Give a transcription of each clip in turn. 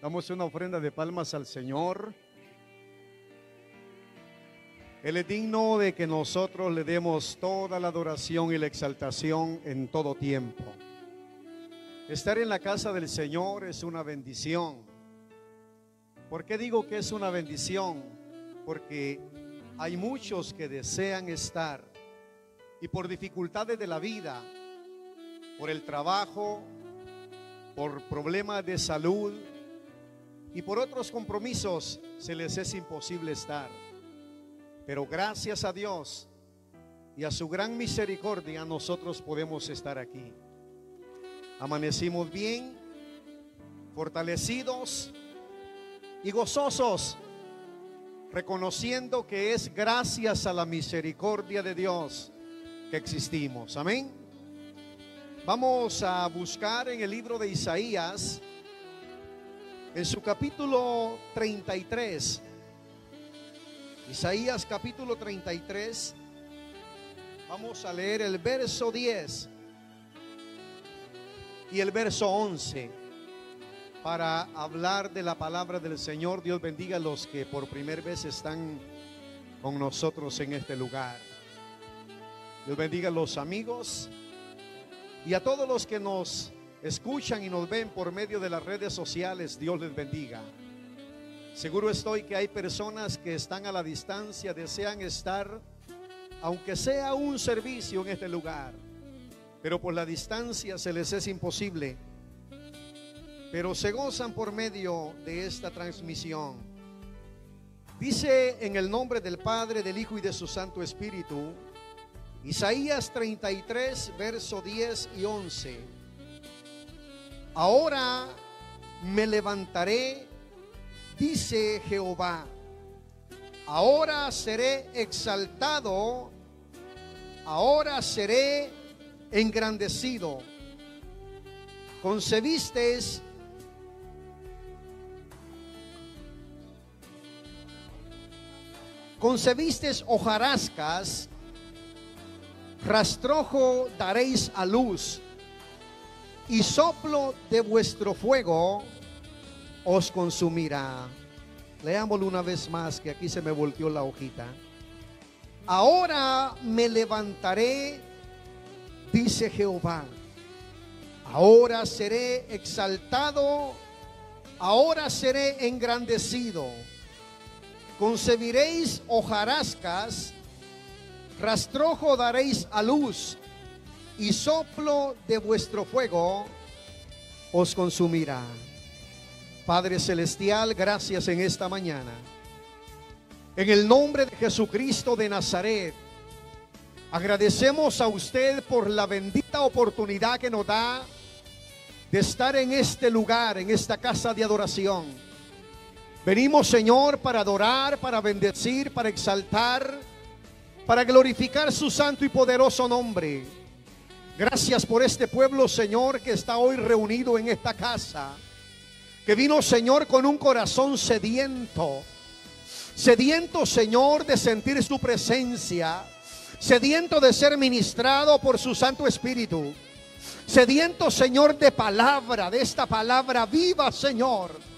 Damos una ofrenda de palmas al Señor. Él es digno de que nosotros le demos toda la adoración y la exaltación en todo tiempo. Estar en la casa del Señor es una bendición. ¿Por qué digo que es una bendición? Porque hay muchos que desean estar y por dificultades de la vida, por el trabajo, por problemas de salud y por otros compromisos, se les es imposible estar. Pero gracias a Dios y a su gran misericordia, nosotros podemos estar aquí. Amanecimos bien, fortalecidos y gozosos, reconociendo que es gracias a la misericordia de Dios que existimos. Amén. Vamos a buscar en el libro de Isaías, en su capítulo 33. Isaías capítulo 33. Vamos a leer el verso 10 y el verso 11 para hablar de la palabra del Señor. Dios bendiga a los que por primera vez están con nosotros en este lugar. Dios bendiga a los amigos y a todos los que nos escuchan y nos ven por medio de las redes sociales. Dios les bendiga. Seguro estoy que hay personas que están a la distancia, desean estar, aunque sea un servicio en este lugar, pero por la distancia se les es imposible, pero se gozan por medio de esta transmisión. Dice en el nombre del Padre, del Hijo y de su Santo Espíritu, Isaías 33, verso 10 y 11. Ahora me levantaré, dice Jehová, ahora seré exaltado, ahora seré engrandecido. Concebisteis hojarascas, rastrojo daréis a luz, y soplo de vuestro fuego os consumirá. Leámoslo una vez más, que aquí se me volteó la hojita. Ahora me levantaré, dice Jehová, ahora seré exaltado, ahora seré engrandecido. Concebiréis hojarascas, rastrojo daréis a luz, y soplo de vuestro fuego os consumirá. Padre celestial, gracias en esta mañana. En el nombre de Jesucristo de Nazaret, agradecemos a usted por la bendita oportunidad que nos da de estar en este lugar, en esta casa de adoración. Venimos, Señor, para adorar, para bendecir, para exaltar, para glorificar su santo y poderoso nombre. Gracias por este pueblo, Señor, que está hoy reunido en esta casa, que vino, Señor, con un corazón sediento, Señor, de sentir su presencia, sediento de ser ministrado por su Santo Espíritu, sediento, Señor, de palabra, de esta palabra viva, Señor.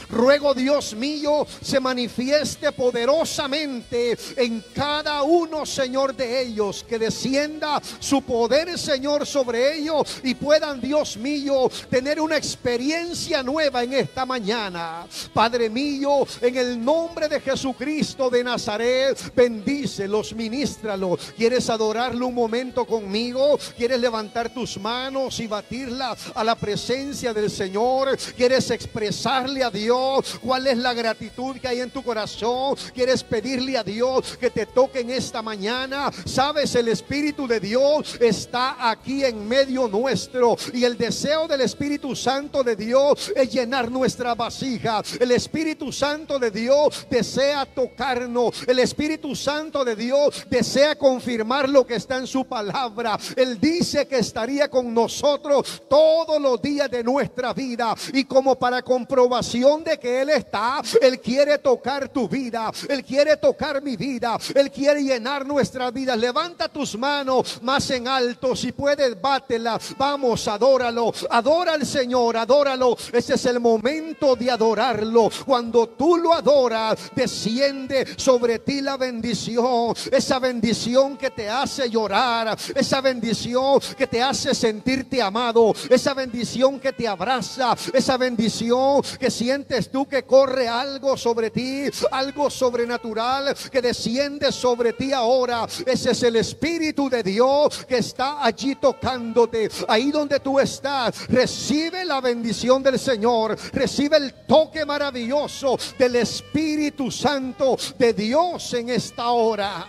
Ruego, Dios mío, se manifieste poderosamente en cada uno, Señor, de ellos, que descienda su poder, Señor, sobre ellos y puedan, Dios mío, tener una experiencia nueva en esta mañana. Padre mío, en el nombre de Jesucristo de Nazaret, bendícelos, ministralos. ¿Quieres adorarlo un momento conmigo? ¿Quieres levantar tus manos y batirla a la presencia del Señor? ¿Quieres expresarle a Dios cuál es la gratitud que hay en tu corazón? ¿Quieres pedirle a Dios que te toque en esta mañana? Sabes, el Espíritu de Dios está aquí en medio nuestro, y el deseo del Espíritu Santo de Dios es llenar nuestra vasija. El Espíritu Santo de Dios desea tocarnos. El Espíritu Santo de Dios desea confirmar lo que está en su palabra. Él dice que estaría con nosotros todos los días de nuestra vida, y como para comprobación de donde que Él está, Él quiere tocar tu vida, Él quiere tocar mi vida, Él quiere llenar nuestras vidas. Levanta tus manos más en alto, si puedes, bátela. Vamos, adóralo, adora al Señor, adóralo. Ese es el momento de adorarlo. Cuando tú lo adoras, desciende sobre ti la bendición, esa bendición que te hace llorar, esa bendición que te hace sentirte amado, esa bendición que te abraza, esa bendición que sientes tú que corre algo sobre ti, algo sobrenatural que desciende sobre ti ahora. Ese es el Espíritu de Dios que está allí tocándote. Ahí donde tú estás, recibe la bendición del Señor, recibe el toque maravilloso del Espíritu Santo de Dios en esta hora.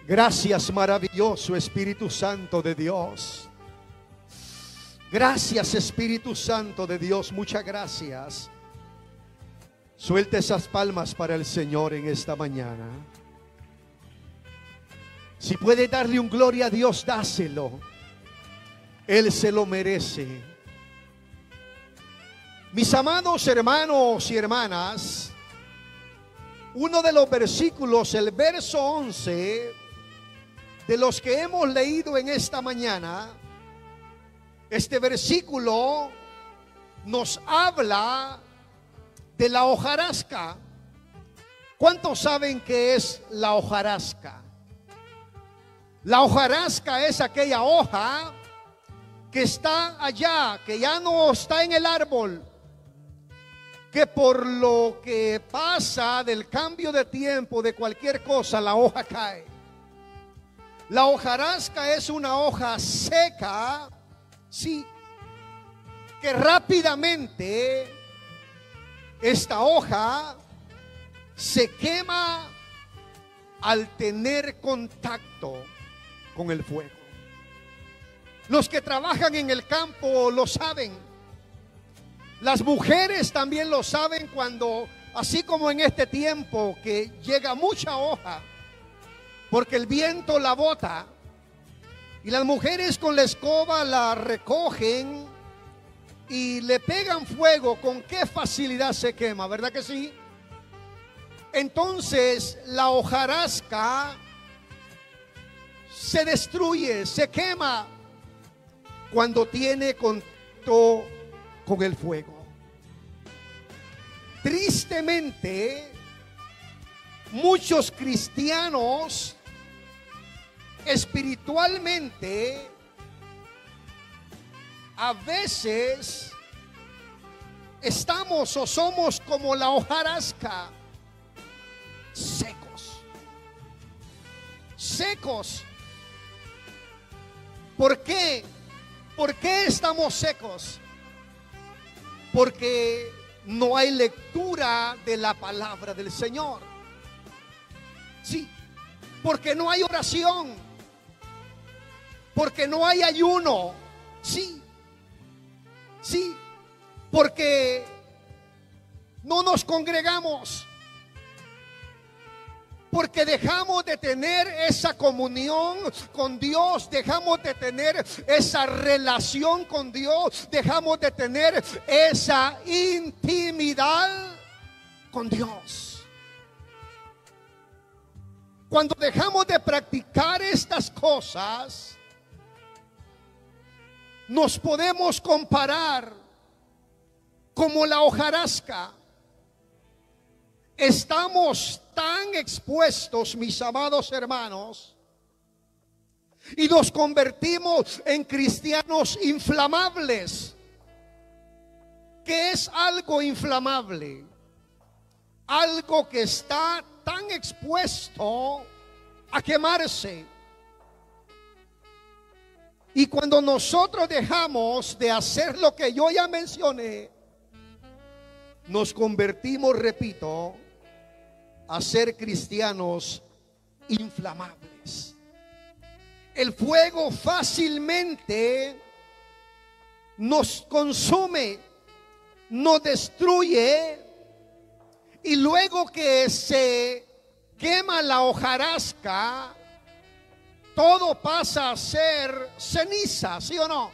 Gracias, maravilloso Espíritu Santo de Dios. Gracias, Espíritu Santo de Dios, muchas gracias. Suelta esas palmas para el Señor en esta mañana. Si puede darle un gloria a Dios, dáselo. Él se lo merece. Mis amados hermanos y hermanas, uno de los versículos, el verso 11, de los que hemos leído en esta mañana, este versículo nos habla de la hojarasca. ¿Cuántos saben qué es la hojarasca? La hojarasca es aquella hoja que está allá, que ya no está en el árbol, que por lo que pasa del cambio de tiempo, de cualquier cosa, la hoja cae. La hojarasca es una hoja seca, sí, que rápidamente esta hoja se quema al tener contacto con el fuego. Los que trabajan en el campo lo saben. Las mujeres también lo saben cuando, así como en este tiempo que llega mucha hoja, porque el viento la bota, y las mujeres con la escoba la recogen y le pegan fuego, con qué facilidad se quema, ¿verdad que sí? Entonces la hojarasca se destruye, se quema cuando tiene contacto con el fuego. Tristemente, muchos cristianos espiritualmente a veces estamos o somos como la hojarasca, secos. Secos. ¿Por qué? ¿Por qué estamos secos? Porque no hay lectura de la palabra del Señor. Sí, porque no hay oración, porque no hay ayuno. Sí, sí, porque no nos congregamos, porque dejamos de tener esa comunión con Dios, dejamos de tener esa relación con Dios, dejamos de tener esa intimidad con Dios. Cuando dejamos de practicar estas cosas, nos podemos comparar como la hojarasca. Estamos tan expuestos, mis amados hermanos, y nos convertimos en cristianos inflamables. ¿Qué es algo inflamable? Algo que está tan expuesto a quemarse. Y cuando nosotros dejamos de hacer lo que yo ya mencioné, nos convertimos, repito, a ser cristianos inflamables. El fuego fácilmente nos consume, nos destruye, y luego que se quema la hojarasca, todo pasa a ser ceniza, ¿sí o no?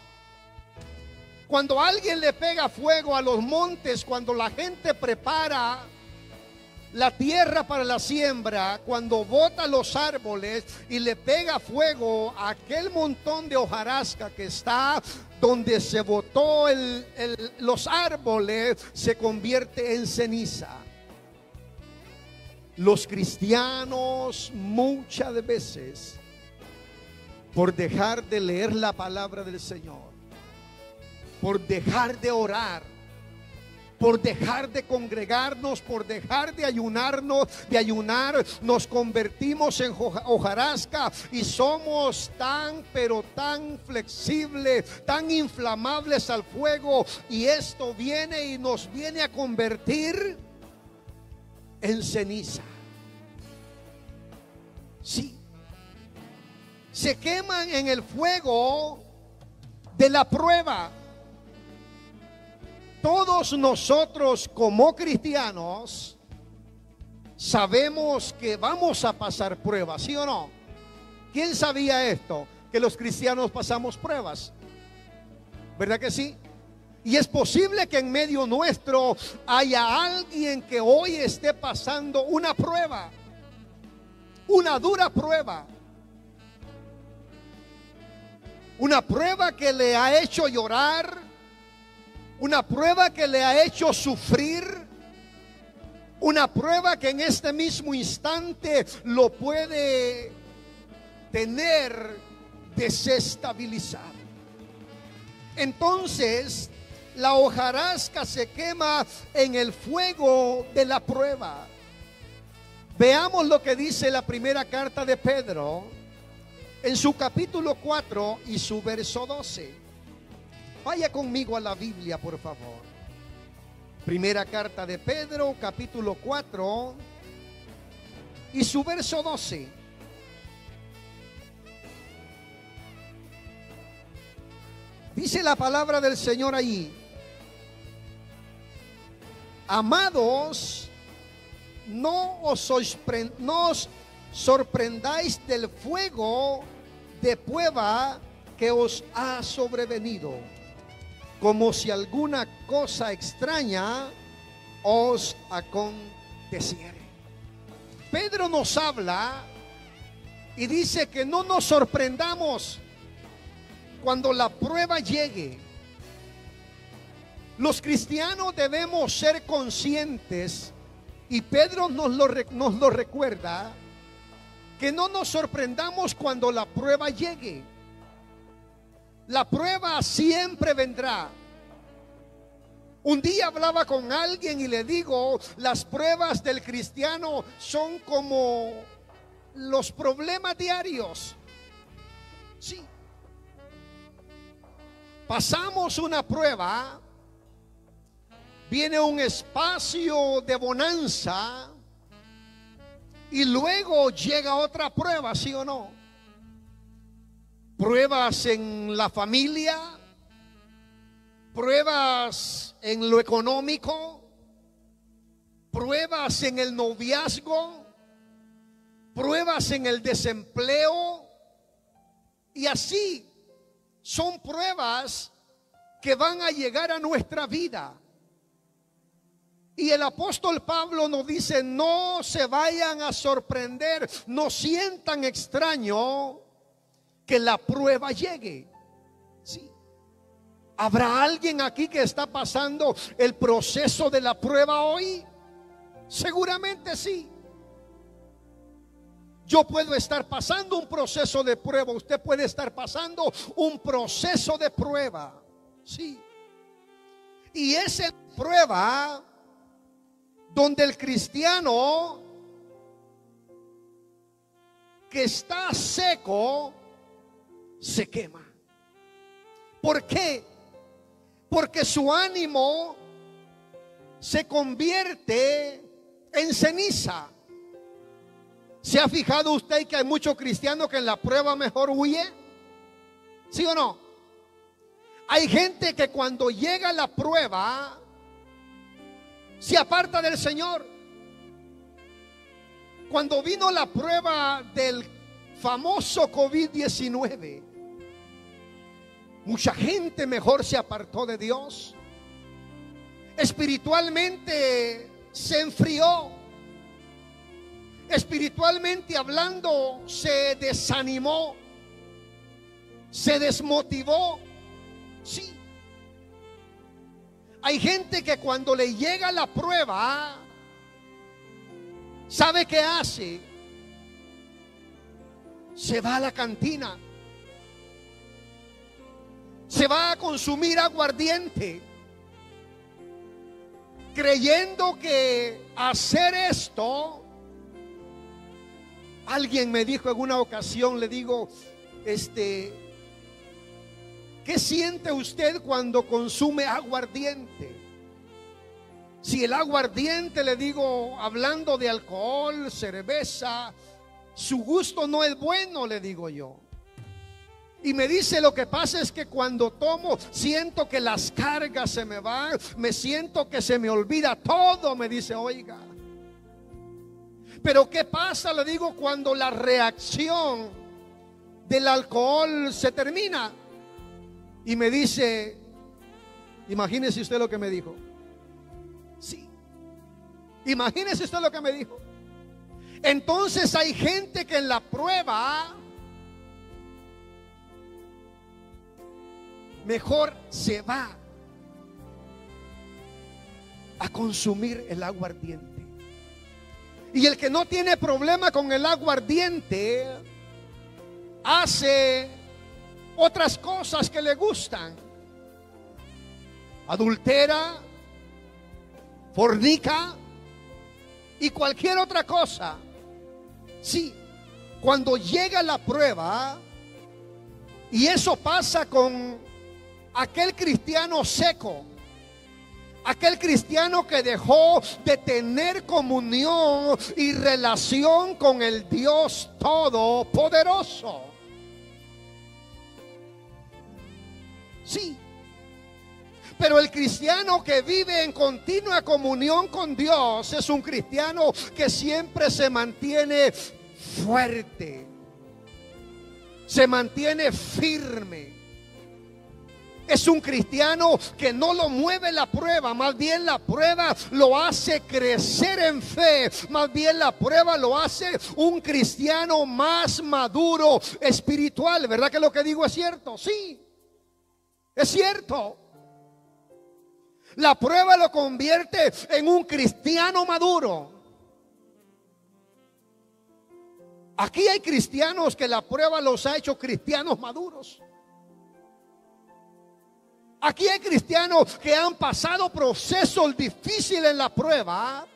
Cuando alguien le pega fuego a los montes, cuando la gente prepara la tierra para la siembra, cuando bota los árboles y le pega fuego a aquel montón de hojarasca que está donde se botó los árboles, se convierte en ceniza. Los cristianos muchas veces, por dejar de leer la palabra del Señor, por dejar de orar, por dejar de congregarnos, por dejar de ayunar, nos convertimos en hojarasca y somos tan, pero tan flexibles, tan inflamables al fuego, y esto viene y nos viene a convertir en ceniza. Sí, se queman en el fuego de la prueba. Todos nosotros como cristianos sabemos que vamos a pasar pruebas, ¿sí o no? ¿Quién sabía esto? Que los cristianos pasamos pruebas, ¿verdad que sí? Y es posible que en medio nuestro haya alguien que hoy esté pasando una prueba, una dura prueba, una prueba que le ha hecho llorar, una prueba que le ha hecho sufrir, una prueba que en este mismo instante lo puede tener desestabilizado. Entonces, la hojarasca se quema en el fuego de la prueba. Veamos lo que dice la primera carta de Pedro en su capítulo 4 y su verso 12. Vaya conmigo a la Biblia, por favor. Primera carta de Pedro, capítulo 4 y su verso 12. Dice la palabra del Señor ahí: amados, no os sorprendáis del fuego de prueba que os ha sobrevenido, como si alguna cosa extraña os aconteciere. Pedro nos habla y dice que no nos sorprendamos cuando la prueba llegue. Los cristianos debemos ser conscientes, y Pedro nos lo recuerda, que no nos sorprendamos cuando la prueba llegue. La prueba siempre vendrá. Un día hablaba con alguien y le digo, las pruebas del cristiano son como los problemas diarios. Sí. Pasamos una prueba, viene un espacio de bonanza y luego llega otra prueba, ¿sí o no? Pruebas en la familia, pruebas en lo económico, pruebas en el noviazgo, pruebas en el desempleo, y así son pruebas que van a llegar a nuestra vida. Y el apóstol Pablo nos dice: no se vayan a sorprender, no sientan extraño que la prueba llegue. Sí. ¿Habrá alguien aquí que está pasando el proceso de la prueba hoy? Seguramente sí. Yo puedo estar pasando un proceso de prueba, usted puede estar pasando un proceso de prueba. Sí. Y es la prueba donde el cristiano que está seco se quema. ¿Por qué? Porque su ánimo se convierte en ceniza. ¿Se ha fijado usted que hay muchos cristianos que en la prueba mejor huye? ¿Sí o no? Hay gente que cuando llega la prueba se aparta del Señor. Cuando vino la prueba del famoso COVID-19, Mucha gente mejor se apartó de Dios. Espiritualmente se enfrió. Espiritualmente hablando, se desanimó, se desmotivó. Sí. Hay gente que cuando le llega la prueba, ¿sabe qué hace? Se va a la cantina, se va a consumir aguardiente, creyendo que hacer esto. Alguien me dijo en una ocasión, le digo, ¿qué siente usted cuando consume aguardiente? Si el aguardiente, le digo, hablando de alcohol, cerveza, su gusto no es bueno, le digo yo. Y me dice, lo que pasa es que cuando tomo siento que las cargas se me van, me siento que se me olvida todo, me dice, oiga. Pero ¿qué pasa? Le digo, cuando la reacción del alcohol se termina. Y me dice, imagínese usted lo que me dijo. Sí, imagínese usted lo que me dijo. Entonces hay gente que en la prueba mejor se va a consumir el aguardiente. Y el que no tiene problema con el aguardiente hace otras cosas que le gustan. Adultera, fornica y cualquier otra cosa. Sí, cuando llega la prueba, y eso pasa con aquel cristiano seco, aquel cristiano que dejó de tener comunión y relación con el Dios Todopoderoso. Sí, pero el cristiano que vive en continua comunión con Dios es un cristiano que siempre se mantiene fuerte, se mantiene firme. Es un cristiano que no lo mueve la prueba, más bien la prueba lo hace crecer en fe, más bien la prueba lo hace un cristiano más maduro espiritual. ¿Verdad que lo que digo es cierto? Sí, es cierto. La prueba lo convierte en un cristiano maduro. Aquí hay cristianos que la prueba los ha hecho cristianos maduros. Aquí hay cristianos que han pasado procesos difíciles en la prueba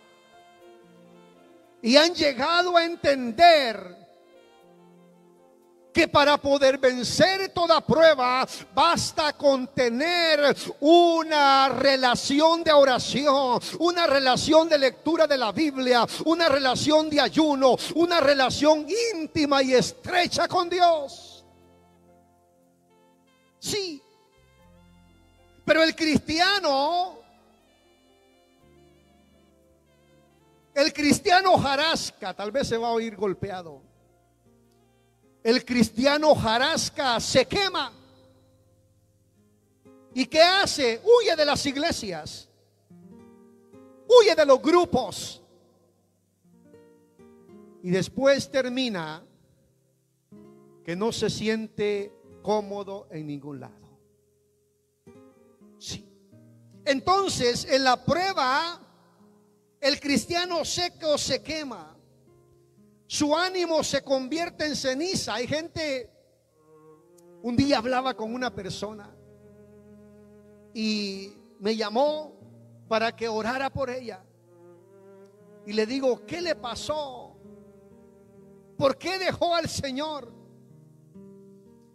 y han llegado a entender que para poder vencer toda prueba basta con tener una relación de oración, una relación de lectura de la Biblia, una relación de ayuno, una relación íntima y estrecha con Dios. Sí. Pero el cristiano jarasca, tal vez se va a oír golpeado. El cristiano jarasca se quema. ¿Y qué hace? Huye de las iglesias, huye de los grupos. Y después termina que no se siente cómodo en ningún lado. Sí. Entonces, en la prueba, el cristiano seco se quema, su ánimo se convierte en ceniza. Hay gente, un día hablaba con una persona y me llamó para que orara por ella. Y le digo, ¿qué le pasó? ¿Por qué dejó al Señor?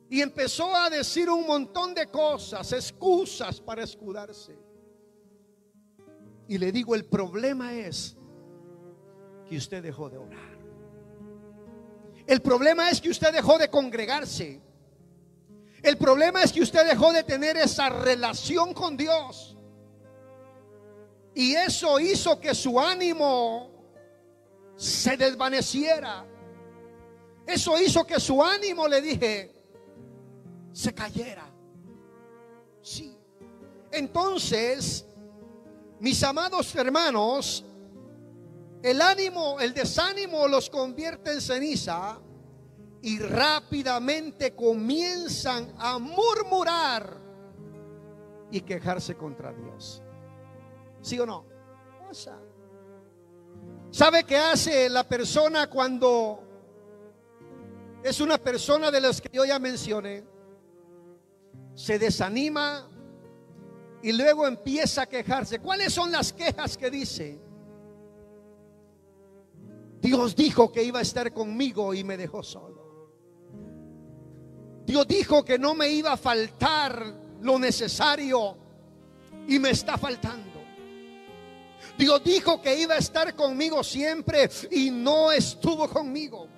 Y empezó a decir un montón de cosas, excusas para escudarse. Y le digo, el problema es que usted dejó de orar. El problema es que usted dejó de congregarse. El problema es que usted dejó de tener esa relación con Dios. Y eso hizo que su ánimo se desvaneciera. Eso hizo que su ánimo, le dije, se cayera. Entonces, mis amados hermanos, el ánimo, el desánimo los convierte en ceniza y rápidamente comienzan a murmurar y quejarse contra Dios. ¿Sí o no? ¿Sabe qué hace la persona cuando es una persona de las que yo ya mencioné? Se desanima y luego empieza a quejarse. ¿Cuáles son las quejas que dice? Dios dijo que iba a estar conmigo y me dejó solo. Dios dijo que no me iba a faltar lo necesario y me está faltando. Dios dijo que iba a estar conmigo siempre y no estuvo conmigo.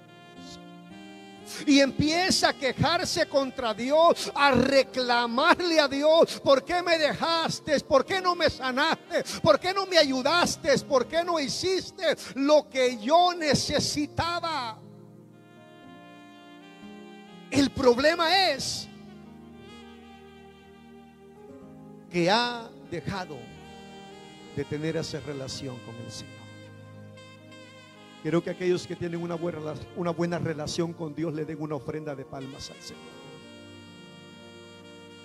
Y empieza a quejarse contra Dios, a reclamarle a Dios: ¿por qué me dejaste? ¿Por qué no me sanaste? ¿Por qué no me ayudaste? ¿Por qué no hiciste lo que yo necesitaba? El problema es que ha dejado de tener esa relación con el Señor. Quiero que aquellos que tienen una buena relación con Dios le den una ofrenda de palmas al Señor.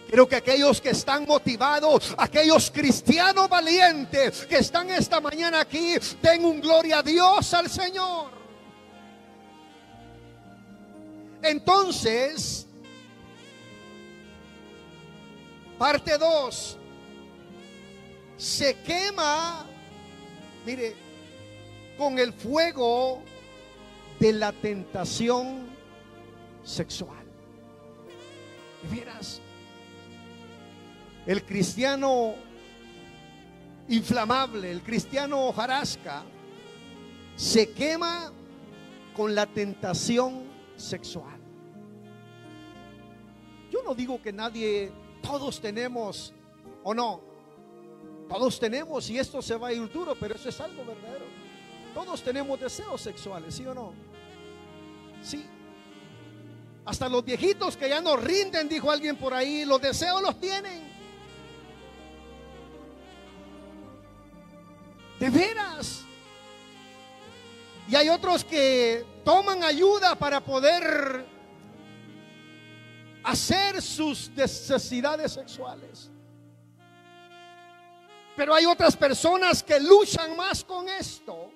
Quiero que aquellos que están motivados, aquellos cristianos valientes que están esta mañana aquí, den un gloria a Dios al Señor. Entonces, parte 2, se quema, mire, con el fuego de la tentación sexual. ¿Y vieras? El cristiano inflamable, el cristiano hojarasca, se quema con la tentación sexual. Yo no digo que nadie, todos tenemos, o no, todos tenemos, y esto se va a ir duro, pero eso es algo verdadero. Todos tenemos deseos sexuales, ¿sí o no? Sí. Hasta los viejitos que ya no rinden, dijo alguien por ahí, los deseos los tienen. De veras. Y hay otros que toman ayuda para poder hacer sus necesidades sexuales. Pero hay otras personas que luchan más con esto.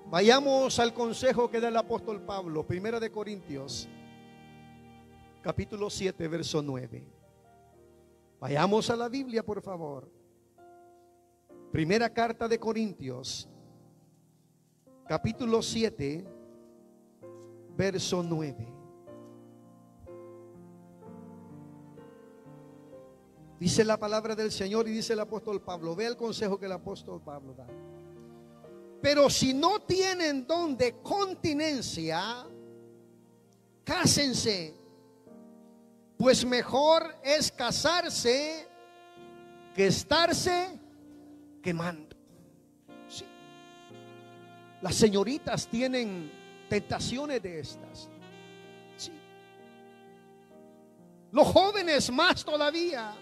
Vayamos al consejo que da el apóstol Pablo, 1 de Corintios, capítulo 7, verso 9. Vayamos a la Biblia, por favor. Primera carta de Corintios, capítulo 7, verso 9. Dice la palabra del Señor y dice el apóstol Pablo. Ve el consejo que el apóstol Pablo da. Pero si no tienen don de continencia, cásense, pues mejor es casarse que estarse quemando. Sí. Las señoritas tienen tentaciones de estas. Sí. Los jóvenes más todavía.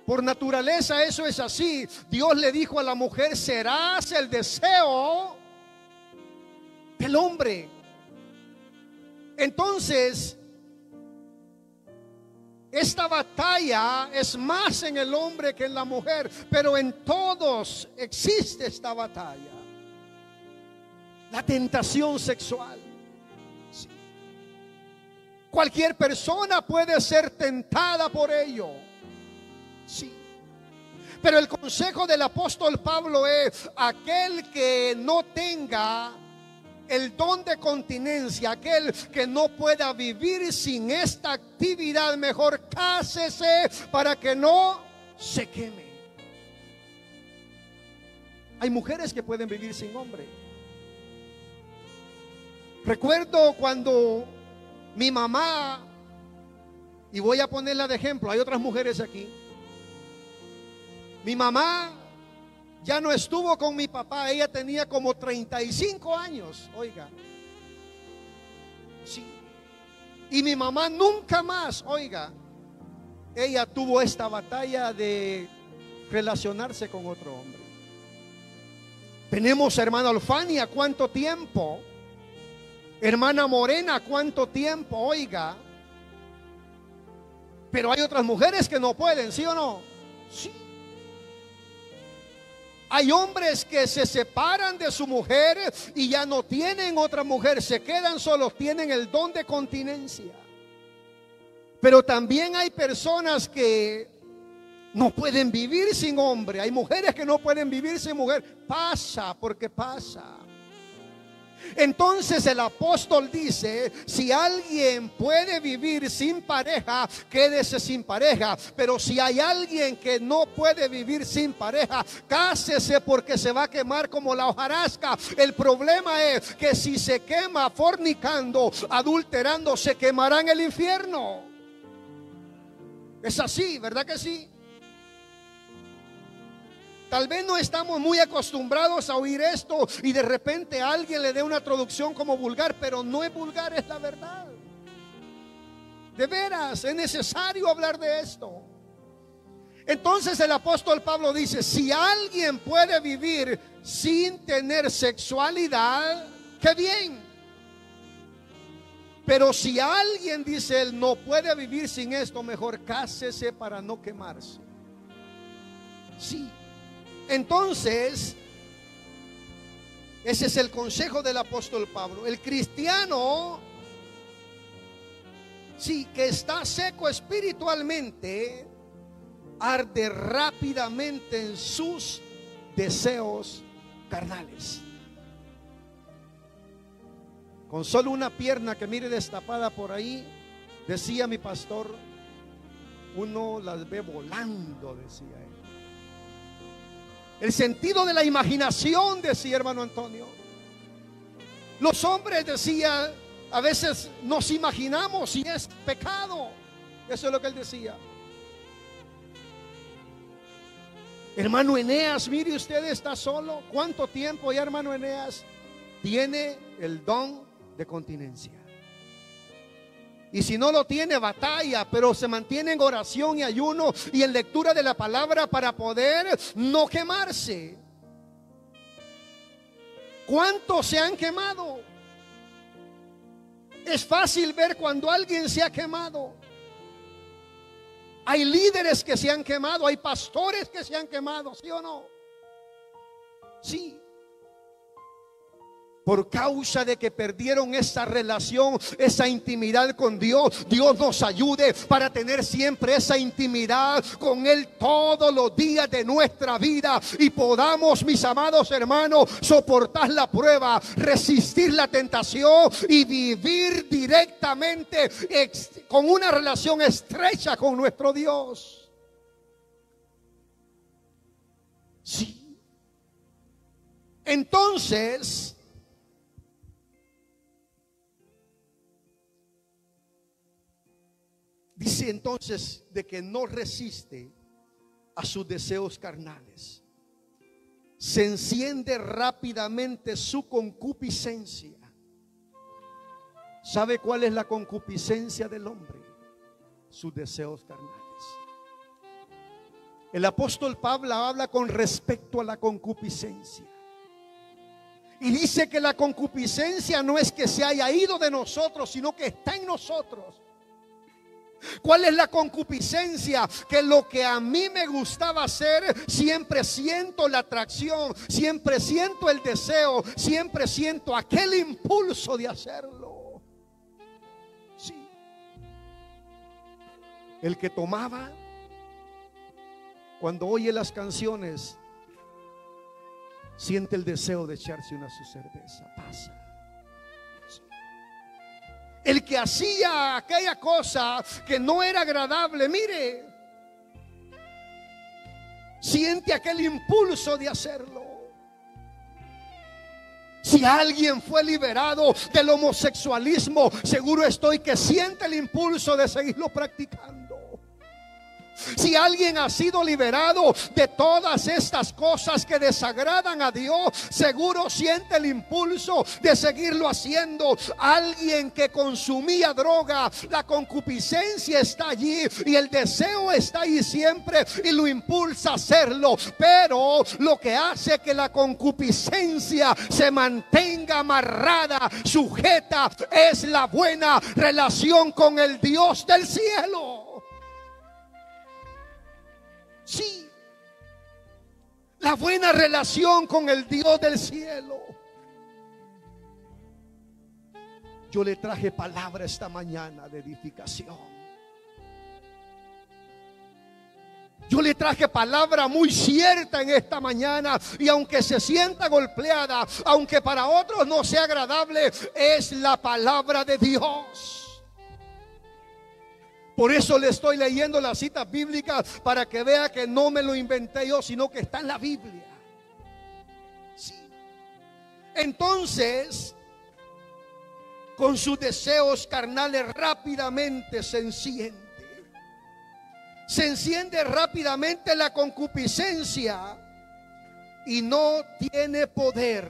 Por naturaleza eso es así. Dios le dijo a la mujer: serás el deseo del hombre. Entonces, esta batalla es más en el hombre que en la mujer, pero en todos existe esta batalla. La tentación sexual. Sí. Cualquier persona puede ser tentada por ello. Sí. Pero el consejo del apóstol Pablo es: aquel que no tenga el don de continencia, aquel que no pueda vivir sin esta actividad, mejor cásese para que no se queme. Hay mujeres que pueden vivir sin hombre. Recuerdo cuando mi mamá, y voy a ponerla de ejemplo, hay otras mujeres aquí. Mi mamá ya no estuvo con mi papá, ella tenía como 35 años, oiga. Sí. Y mi mamá nunca más, oiga, ella tuvo esta batalla de relacionarse con otro hombre. Tenemos hermana Olfania, ¿cuánto tiempo? Hermana Morena, ¿cuánto tiempo? Oiga. Pero hay otras mujeres que no pueden, ¿sí o no? Sí. Hay hombres que se separan de su mujer y ya no tienen otra mujer, se quedan solos, tienen el don de continencia. Pero también hay personas que no pueden vivir sin hombre. Hay mujeres que no pueden vivir sin mujer. Pasa, porque pasa. Entonces el apóstol dice: si alguien puede vivir sin pareja, quédese sin pareja. Pero si hay alguien que no puede vivir sin pareja, cásese, porque se va a quemar como la hojarasca. El problema es que si se quema fornicando, adulterando, se quemará en el infierno. Es así, ¿verdad que sí? Tal vez no estamos muy acostumbrados a oír esto y de repente alguien le dé una traducción como vulgar, pero no es vulgar, es la verdad. De veras, es necesario hablar de esto. Entonces el apóstol Pablo dice: si alguien puede vivir sin tener sexualidad, qué bien. Pero si alguien, dice él, no puede vivir sin esto, mejor cásese para no quemarse. Sí. Entonces, ese es el consejo del apóstol Pablo. El cristiano, sí, que está seco espiritualmente, arde rápidamente en sus deseos carnales. Con solo una pierna que mire destapada por ahí, decía mi pastor, uno las ve volando, decía él. El sentido de la imaginación, decía hermano Antonio. Los hombres, decía, a veces nos imaginamos si es pecado. Eso es lo que él decía. Hermano Eneas, mire usted, está solo. ¿Cuánto tiempo ya, hermano Eneas? Tiene el don de continencia. Y si no lo tiene, batalla, pero se mantiene en oración y ayuno y en lectura de la palabra para poder no quemarse. ¿Cuántos se han quemado? Es fácil ver cuando alguien se ha quemado. Hay líderes que se han quemado, hay pastores que se han quemado, ¿sí o no? Sí. Por causa de que perdieron esa relación, esa intimidad con Dios. Dios nos ayude para tener siempre esa intimidad con Él todos los días de nuestra vida. Y podamos, mis amados hermanos, soportar la prueba, resistir la tentación y vivir directamente con una relación estrecha con nuestro Dios. Sí. Entonces, dice entonces de que no resiste a sus deseos carnales. Se enciende rápidamente su concupiscencia. ¿Sabe cuál es la concupiscencia del hombre? Sus deseos carnales. El apóstol Pablo habla con respecto a la concupiscencia. Y dice que la concupiscencia no es que se haya ido de nosotros, sino que está en nosotros. ¿Cuál es la concupiscencia? Que lo que a mí me gustaba hacer, siempre siento la atracción, siempre siento el deseo, siempre siento aquel impulso de hacerlo. Sí. El que tomaba, cuando oye las canciones, siente el deseo de echarse una su cerveza. Pasa. El que hacía aquella cosa que no era agradable, mire, siente aquel impulso de hacerlo. Si alguien fue liberado del homosexualismo, seguro estoy que siente el impulso de seguirlo practicando. Si alguien ha sido liberado de todas estas cosas que desagradan a Dios, seguro siente el impulso de seguirlo haciendo. Alguien que consumía droga, la concupiscencia está allí y el deseo está ahí siempre y lo impulsa a hacerlo. Pero lo que hace que la concupiscencia se mantenga amarrada, sujeta, es la buena relación con el Dios del cielo. Sí, la buena relación con el Dios del cielo. Yo le traje palabra esta mañana de edificación. Yo le traje palabra muy cierta en esta mañana. Y aunque se sienta golpeada, aunque para otros no sea agradable, es la palabra de Dios. Por eso le estoy leyendo las citas bíblicas, para que vea que no me lo inventé yo, sino que está en la Biblia. Sí. Entonces, con sus deseos carnales rápidamente se enciende. Se enciende rápidamente la concupiscencia y no tiene poder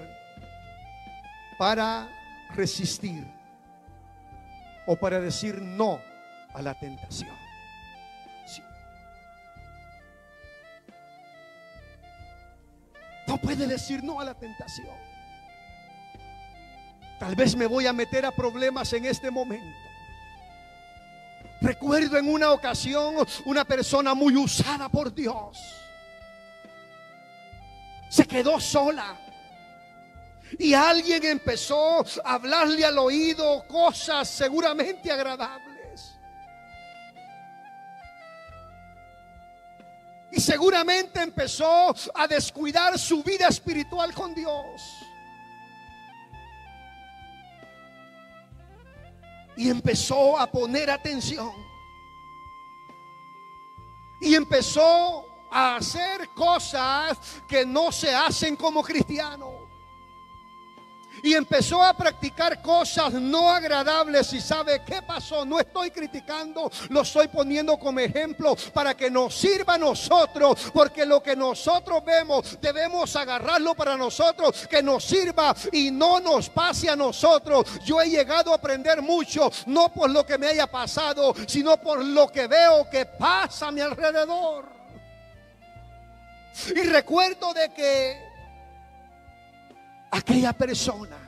para resistir o para decir no a la tentación. Sí. No puede decir no a la tentación. Tal vez me voy a meter a problemas en este momento. Recuerdo en una ocasión una persona muy usada por Dios. Se quedó sola. Y alguien empezó a hablarle al oído cosas seguramente agradables. Y seguramente empezó a descuidar su vida espiritual con Dios. Y empezó a poner atención. Y empezó a hacer cosas que no se hacen como cristiano. Y empezó a practicar cosas no agradables. ¿Y sabe qué pasó? No estoy criticando, lo estoy poniendo como ejemplo para que nos sirva a nosotros. Porque lo que nosotros vemos debemos agarrarlo para nosotros, que nos sirva y no nos pase a nosotros. Yo he llegado a aprender mucho, no por lo que me haya pasado, sino por lo que veo que pasa a mi alrededor. Y recuerdo de que aquella persona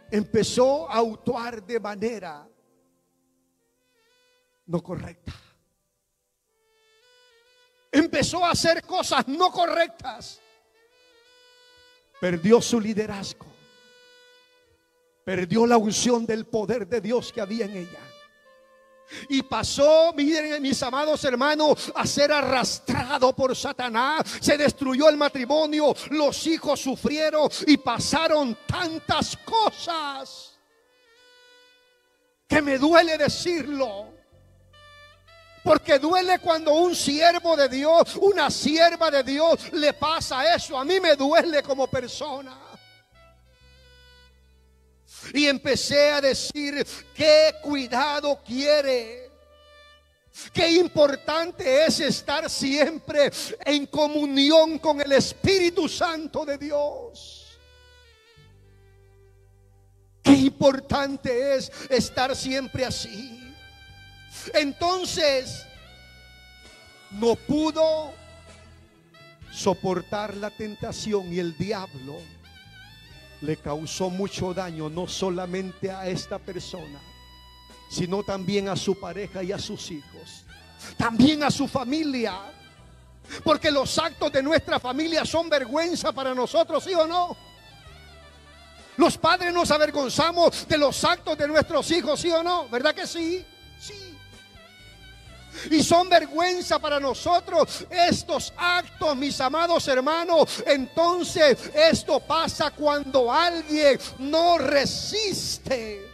empezó a actuar de manera no correcta. Empezó a hacer cosas no correctas. Perdió su liderazgo. Perdió la unción del poder de Dios que había en ella. Y pasó, miren mis amados hermanos, a ser arrastrado por Satanás. Se destruyó el matrimonio, los hijos sufrieron y pasaron tantas cosas que me duele decirlo. Porque duele cuando un siervo de Dios, una sierva de Dios le pasa eso. A mí me duele como persona. Y empecé a decir, qué cuidado quiere, qué importante es estar siempre en comunión con el Espíritu Santo de Dios. Qué importante es estar siempre así. Entonces, no pudo soportar la tentación y el diablo le causó mucho daño, no solamente a esta persona, sino también a su pareja y a sus hijos, también a su familia. Porque los actos de nuestra familia son vergüenza para nosotros, ¿sí o no? Los padres nos avergonzamos de los actos de nuestros hijos, ¿sí o no? ¿Verdad que sí? Sí. Y son vergüenza para nosotros estos actos, mis amados hermanos. Entonces esto pasa cuando alguien no resiste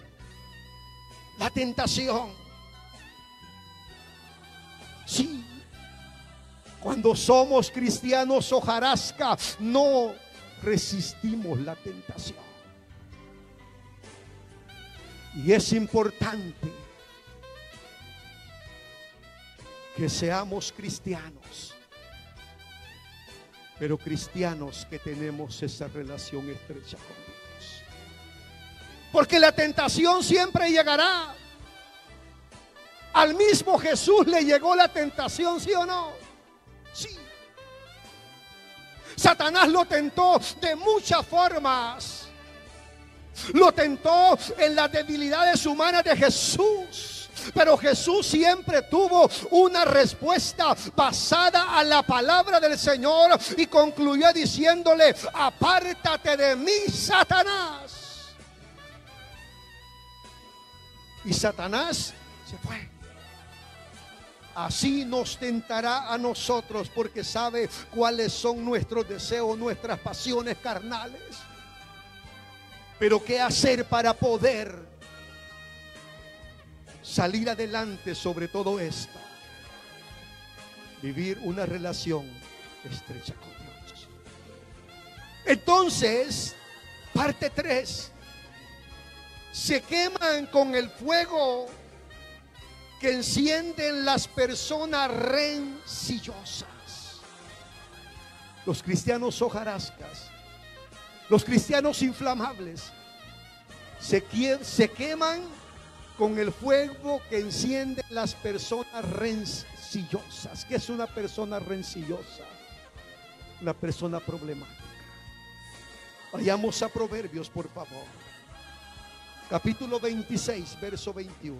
la tentación. Sí, cuando somos cristianos hojarasca, no resistimos la tentación. Y es importante que seamos cristianos, pero cristianos que tenemos esa relación estrecha con Dios. Porque la tentación siempre llegará. Al mismo Jesús le llegó la tentación, ¿sí o no? Sí. Satanás lo tentó de muchas formas. Lo tentó en las debilidades humanas de Jesús. Pero Jesús siempre tuvo una respuesta basada a la palabra del Señor y concluyó diciéndole: apártate de mí, Satanás. Y Satanás se fue. Así nos tentará a nosotros, porque sabe cuáles son nuestros deseos, nuestras pasiones carnales. Pero ¿qué hacer para poder salir adelante sobre todo esto? Vivir una relación estrecha con Dios. Entonces, parte 3. Se queman con el fuego que encienden las personas rencillosas. Los cristianos hojarascas, los cristianos inflamables, se queman con el fuego que enciende las personas rencillosas. ¿Qué es una persona rencillosa? Una persona problemática. Vayamos a Proverbios, por favor. Capítulo 26, verso 21.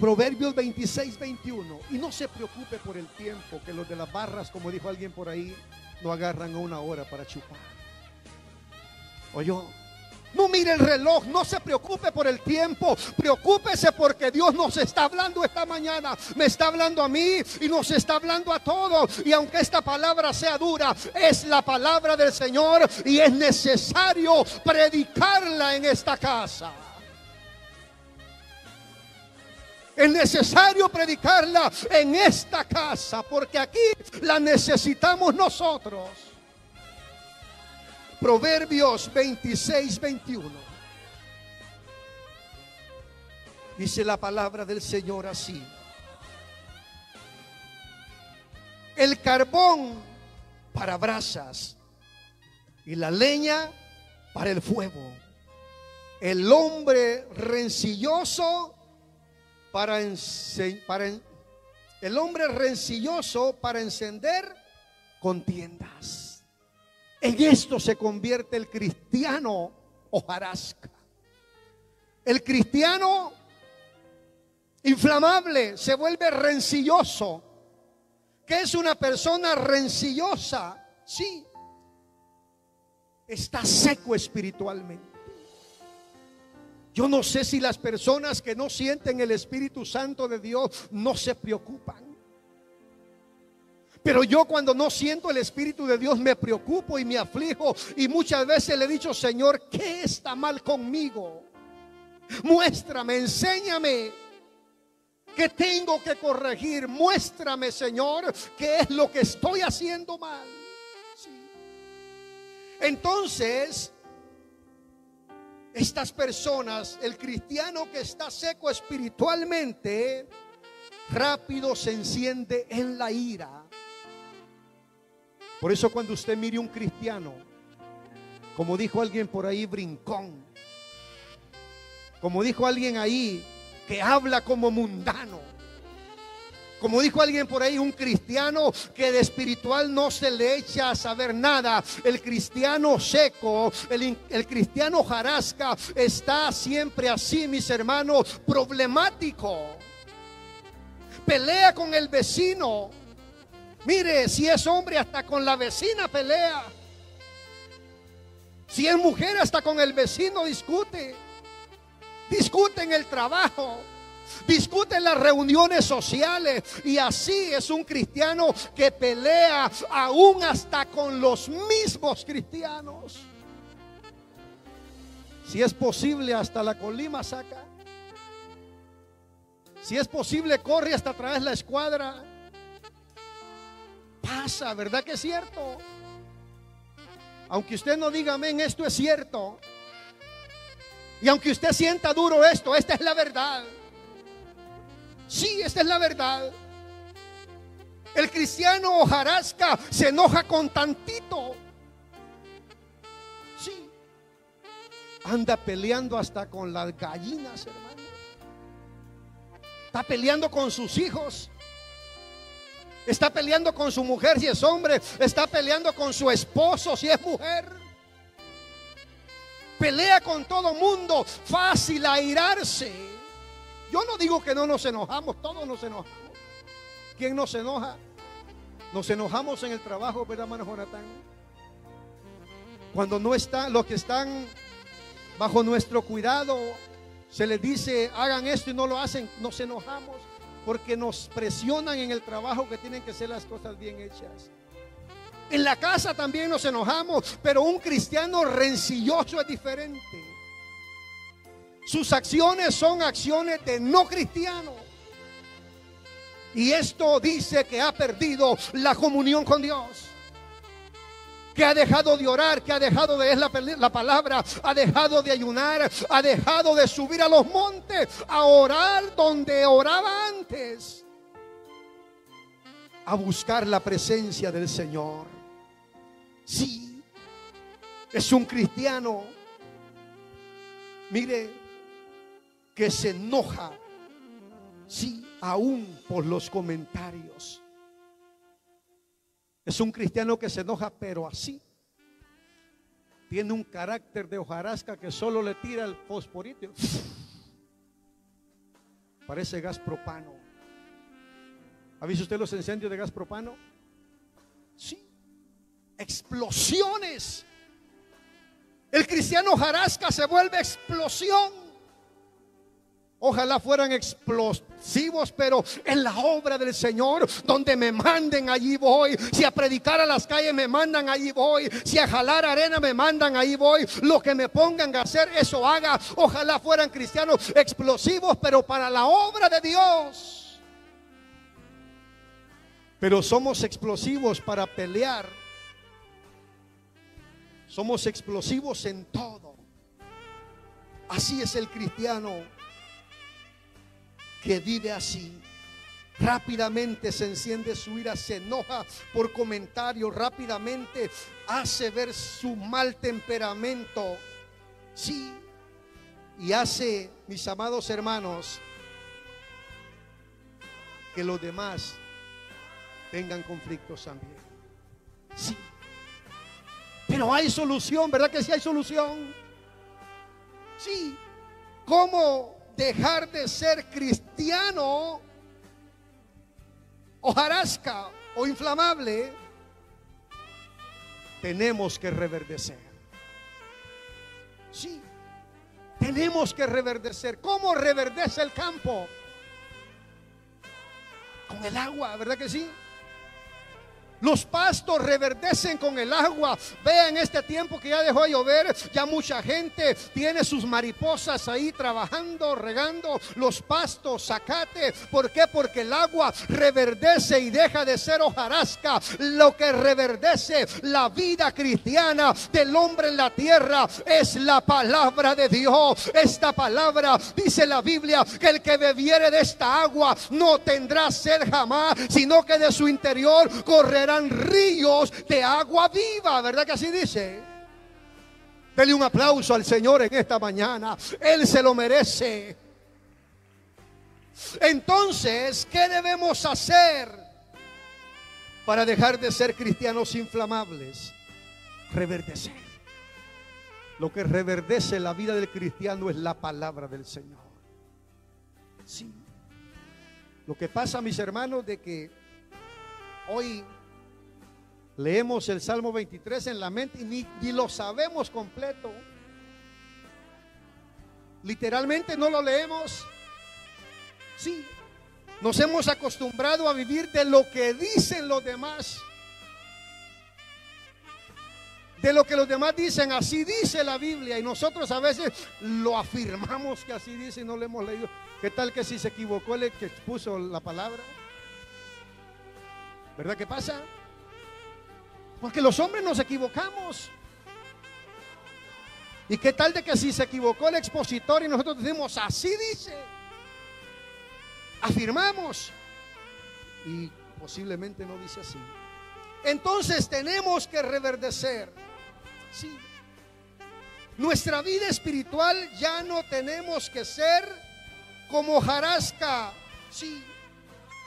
Proverbios 26, 21. Y no se preocupe por el tiempo, que los de las barras, como dijo alguien por ahí, no agarran una hora para chupar. Oyó. No mire el reloj, no se preocupe por el tiempo, preocúpese porque Dios nos está hablando esta mañana, me está hablando a mí y nos está hablando a todos. Y aunque esta palabra sea dura, es la palabra del Señor y es necesario predicarla en esta casa. Es necesario predicarla en esta casa, porque aquí la necesitamos nosotros. Proverbios 26, 21. Dice la palabra del Señor así: el carbón para brasas y la leña para el fuego. El hombre rencilloso el hombre rencilloso para encender contiendas. En esto se convierte el cristiano hojarasca. El cristiano inflamable se vuelve rencilloso. ¿Qué es una persona rencillosa? Sí, está seco espiritualmente. Yo no sé si las personas que no sienten el Espíritu Santo de Dios no se preocupan. Pero yo, cuando no siento el Espíritu de Dios, me preocupo y me aflijo. Y muchas veces le he dicho: Señor, ¿qué está mal conmigo? Muéstrame, enséñame qué tengo que corregir. Muéstrame, Señor, qué es lo que estoy haciendo mal. Sí. Entonces, estas personas, el cristiano que está seco espiritualmente, rápido se enciende en la ira. Por eso, cuando usted mire un cristiano, como dijo alguien por ahí, brincón, como dijo alguien ahí, que habla como mundano, como dijo alguien por ahí, un cristiano que de espiritual no se le echa a saber nada. El cristiano seco, el cristiano hojarasca está siempre así, mis hermanos, problemático. Pelea con el vecino. Mire, si es hombre, hasta con la vecina pelea. Si es mujer, hasta con el vecino discute. Discute en el trabajo, discute en las reuniones sociales. Y así es un cristiano que pelea aún hasta con los mismos cristianos. Si es posible, hasta la colima saca. Si es posible, corre hasta atrás la escuadra. Pasa, ¿verdad que es cierto? Aunque usted no diga amén, esto es cierto. Y aunque usted sienta duro esto, esta es la verdad. Sí, esta es la verdad. El cristiano hojarasca se enoja con tantito. Sí. Anda peleando hasta con las gallinas, hermano. Está peleando con sus hijos. Está peleando con su mujer si es hombre. Está peleando con su esposo si es mujer. Pelea con todo mundo. Fácil airarse. Yo no digo que no nos enojamos. Todos nos enojamos. ¿Quién nos enoja? Nos enojamos en el trabajo, ¿verdad, hermano Jonathan? Cuando no están, los que están bajo nuestro cuidado, se les dice hagan esto y no lo hacen, nos enojamos porque nos presionan en el trabajo que tienen que hacer las cosas bien hechas. En la casa también nos enojamos, pero un cristiano rencilloso es diferente. Sus acciones son acciones de no cristiano. Y esto dice que ha perdido la comunión con Dios, que ha dejado de orar, que ha dejado de leer la palabra, ha dejado de ayunar, ha dejado de subir a los montes a orar donde oraba antes, a buscar la presencia del Señor. Sí, es un cristiano, mire, que se enoja, sí, aún por los comentarios. Es un cristiano que se enoja, pero así. Tiene un carácter de hojarasca que solo le tira el fosforito. Parece gas propano. ¿Ha visto usted los incendios de gas propano? Sí. Explosiones. El cristiano hojarasca se vuelve explosión. Ojalá fueran explosivos, pero en la obra del Señor, donde me manden, allí voy. Si a predicar a las calles me mandan, allí voy. Si a jalar arena me mandan, ahí voy. Lo que me pongan a hacer, eso haga. Ojalá fueran cristianos explosivos, pero para la obra de Dios. Pero somos explosivos para pelear. Somos explosivos en todo. Así es el cristiano que vive así. Rápidamente se enciende su ira, se enoja por comentarios, rápidamente hace ver su mal temperamento. Sí, y hace, mis amados hermanos, que los demás tengan conflictos también. Sí, pero hay solución, ¿verdad que sí hay solución? Sí. ¿Cómo dejar de ser cristiano hojarasca o inflamable? Tenemos que reverdecer. Sí, tenemos que reverdecer. ¿Cómo reverdece el campo? Con el agua, ¿verdad que sí? Los pastos reverdecen con el agua. Vean este tiempo que ya dejó de llover, ya mucha gente tiene sus mariposas ahí trabajando, regando los pastos, zacate. ¿Por qué? Porque el agua reverdece y deja de ser hojarasca. Lo que reverdece la vida cristiana del hombre en la tierra es la palabra de Dios. Esta palabra, dice la Biblia, que el que bebiere de esta agua no tendrá sed jamás, sino que de su interior correrá ríos de agua viva, ¿verdad que así dice? Dele un aplauso al Señor en esta mañana. Él se lo merece. Entonces, ¿qué debemos hacer para dejar de ser cristianos inflamables? Reverdecer. Lo que reverdece la vida del cristiano es la palabra del Señor. Sí. Lo que pasa, mis hermanos, de que hoy leemos el Salmo 23 en la mente y ni lo sabemos completo. Literalmente no lo leemos. Sí, nos hemos acostumbrado a vivir de lo que dicen los demás. De lo que los demás dicen, así dice la Biblia. Y nosotros a veces lo afirmamos que así dice y no lo hemos leído. ¿Qué tal que si se equivocó el que puso la palabra? ¿Verdad que pasa? Porque los hombres nos equivocamos. ¿Y qué tal de que si se equivocó el expositor y nosotros decimos así dice? afirmamos, y posiblemente no dice así. Entonces tenemos que reverdecer. Sí. Nuestra vida espiritual ya no tenemos que ser como hojarasca. Sí.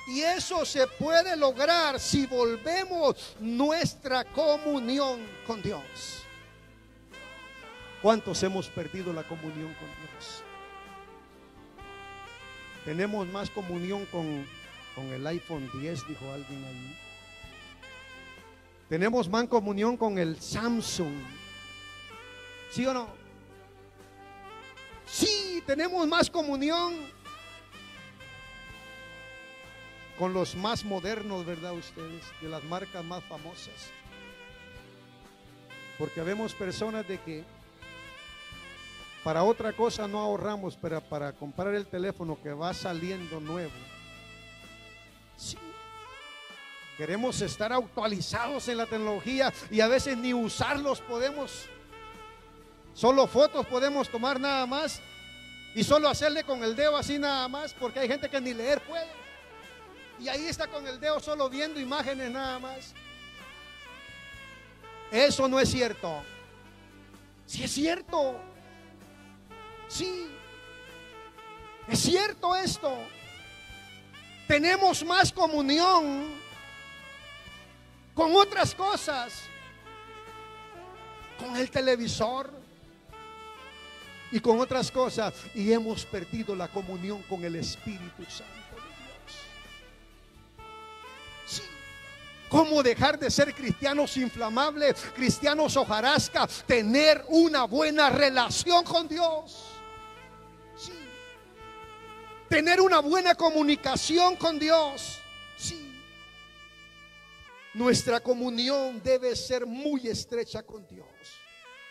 Y eso se puede lograr si volvemos nuestra comunión con Dios. ¿Cuántos hemos perdido la comunión con Dios? Tenemos más comunión con el iPhone 10, dijo alguien ahí. Tenemos más comunión con el Samsung. ¿Sí o no? Sí, tenemos más comunión con los más modernos, ¿verdad ustedes? De las marcas más famosas. Porque vemos personas de que para otra cosa no ahorramos, pero para comprar el teléfono que va saliendo nuevo. Sí. Queremos estar actualizados en la tecnología y a veces ni usarlos podemos. Solo fotos podemos tomar nada más y solo hacerle con el dedo así nada más, porque hay gente que ni leer puede. Y ahí está con el dedo solo viendo imágenes nada más. Eso no es cierto. Sí es cierto. Sí, es cierto esto. Tenemos más comunión con otras cosas, con el televisor y con otras cosas, y hemos perdido la comunión con el Espíritu Santo de Dios. Sí. ¿Cómo dejar de ser cristianos inflamables, cristianos hojarasca, tener una buena relación con Dios? Sí. Tener una buena comunicación con Dios. Sí. Nuestra comunión debe ser muy estrecha con Dios.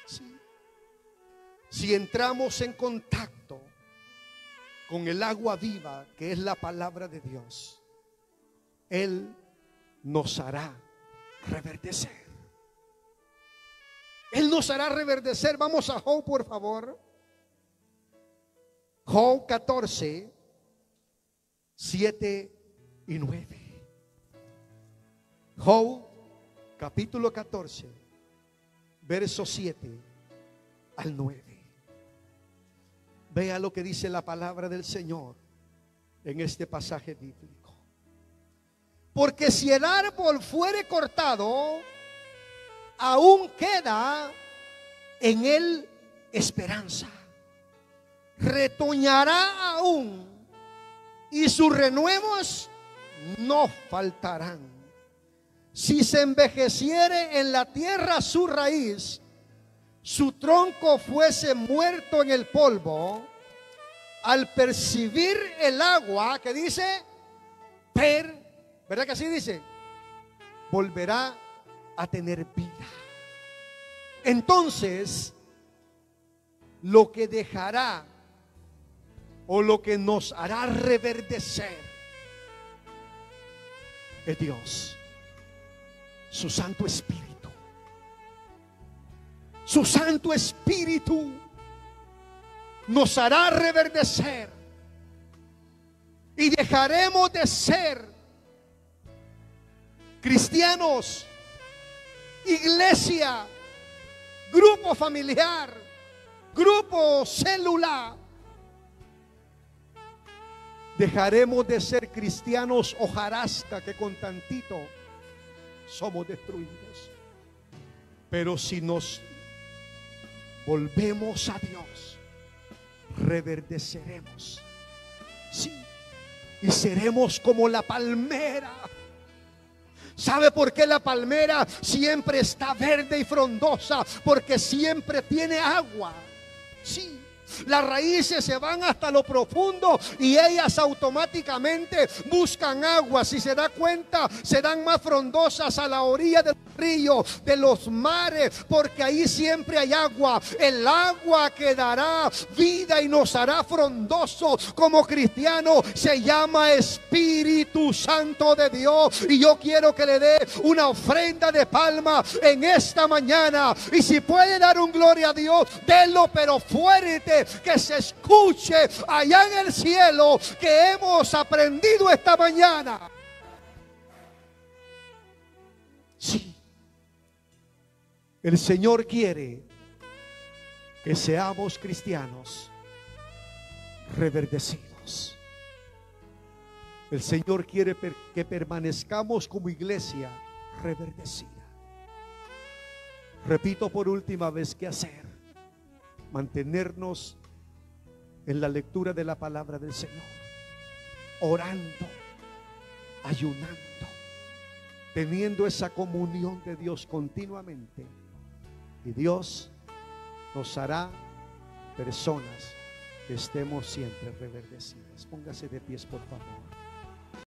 Sí. Si entramos en contacto con el agua viva, que es la palabra de Dios, Él nos hará reverdecer. Él nos hará reverdecer. Vamos a Job, por favor. Job 14, 7 y 9. Job capítulo 14, verso 7 al 9. Vea lo que dice la palabra del Señor en este pasaje bíblico. Porque si el árbol fuere cortado, aún queda en él esperanza. Retoñará aún, y sus renuevos no faltarán. Si se envejeciere en la tierra su raíz, su tronco fuese muerto en el polvo, al percibir el agua, que dice, ¿verdad que así dice? Volverá a tener vida. Entonces, lo que dejará o lo que nos hará reverdecer es Dios, su Santo Espíritu. Su Santo Espíritu nos hará reverdecer y dejaremos de ser cristianos, iglesia, grupo familiar, grupo celular. Dejaremos de ser cristianos hojarasca que con tantito somos destruidos. Pero si nos volvemos a Dios, reverdeceremos. Sí. Y seremos como la palmera. ¿Sabe por qué la palmera siempre está verde y frondosa? Porque siempre tiene agua. Sí. Las raíces se van hasta lo profundo y ellas automáticamente buscan agua. Si se da cuenta, serán más frondosas a la orilla del río, de los mares, porque ahí siempre hay agua. El agua que dará vida y nos hará frondosos como cristianos se llama Espíritu Santo de Dios. Y yo quiero que le dé una ofrenda de palma en esta mañana. Y si puede dar un gloria a Dios, délo, pero fuerte, que se escuche allá en el cielo que hemos aprendido esta mañana. Sí, el Señor quiere que seamos cristianos reverdecidos. El Señor quiere que permanezcamos como iglesia reverdecida. Repito por última vez, ¿qué hacer? Mantenernos en la lectura de la palabra del Señor, orando, ayunando, teniendo esa comunión de Dios continuamente, y Dios nos hará personas que estemos siempre reverdecidas. Póngase de pies, por favor.